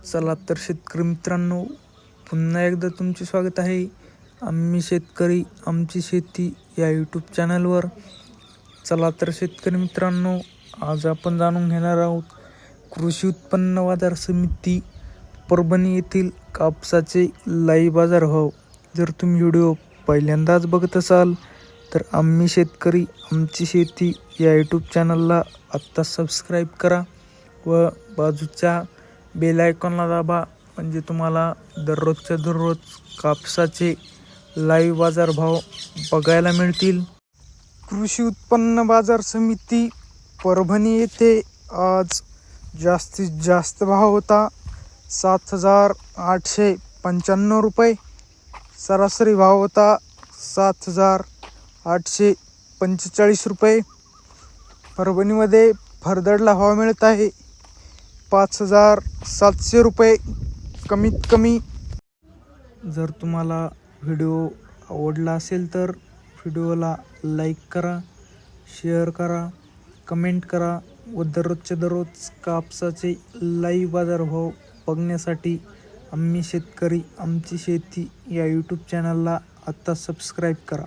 चला तर शेतकरी मित्रांनो, पुन्हा एकदा तुमचे स्वागत आहे आम्ही शेतकरी आमची शेती या यूट्यूब चॅनलवर. चला तर शेतकरी मित्रांनो, आज आपण जाणून घेणार आहोत कृषी उत्पन्न बाजार समिती परभणी येथील कापसाचे लाईव्ह बाजारभाव. जर तुम्ही व्हिडिओ पहिल्यांदाच बघत असाल तर आम्ही शेतकरी आमची शेती या यूट्यूब चॅनलला आत्ता सबस्क्राईब करा व बाजूच्या बेल आयकॉनला दाबा, म्हणजे तुम्हाला दररोजच्या दररोज कापसाचे लाईव्ह बाजारभाव बघायला मिळतील. कृषी उत्पन्न बाजार समिती परभणी येथे आज जास्तीत जास्त भाव होता 7,895 रुपये. सरासरी भाव होता 7,845 रुपये. परभणीमध्ये फरदडला भाव मिळत आहे 5,700 रुपये कमीत कमी. जर तुम्हाला व्हिडिओ आवडला असेल तर व्हिडिओला लाईक करा, शेअर करा, कमेंट करा व दररोजच्या दररोज कापसाचे लाईव्ह बाजारभाव बघण्यासाठी आम्ही शेतकरी आमची शेती या यूट्यूब चॅनलला आत्ता सबस्क्राईब करा.